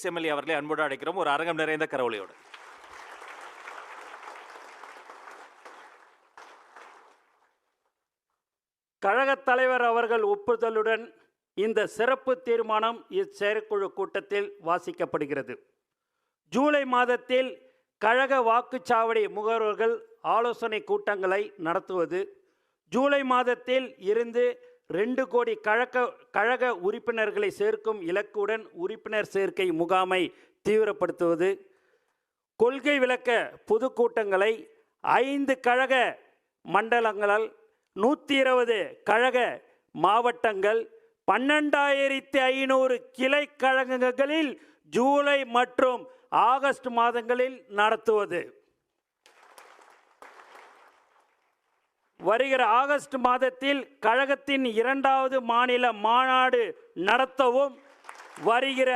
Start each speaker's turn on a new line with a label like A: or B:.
A: MLA அவர்களை அன்போடு அழைக்கிறோம் ஒரு அரங்கம் நிறைந்த கரவொலியோடு.
B: கழகத் தலைவர் அவர்கள் ஒப்புதலுடன் இந்த சிறப்பு தீர்மானம் இச்செயற்குழு கூட்டத்தில் வாசிக்கப்படுகிறது. ஜூலை மாதத்தில் கழக வாக்குச்சாவடி முகவர்கள் ஆலோசனை கூட்டங்களை நடத்துவது, ஜூலை மாதத்தில் இருந்து 2 கோடி கழக உறுப்பினர்களை சேர்க்கும் இலக்குடன் உறுப்பினர் சேர்க்கை முகாமை தீவிரப்படுத்துவது, கொள்கை விளக்க பொதுக்கூட்டங்களை 5 கழக மண்டலங்களால் 120 கழக மாவட்டங்கள் 12,500 கிளை கழகங்களில் ஜூலை மற்றும் ஆகஸ்ட் மாதங்களில் நடத்துவது. வருகிற ஆகஸ்ட் மாதத்தில் கழகத்தின் 2வது மாநில மாநாடு நடத்தவும், வருகிற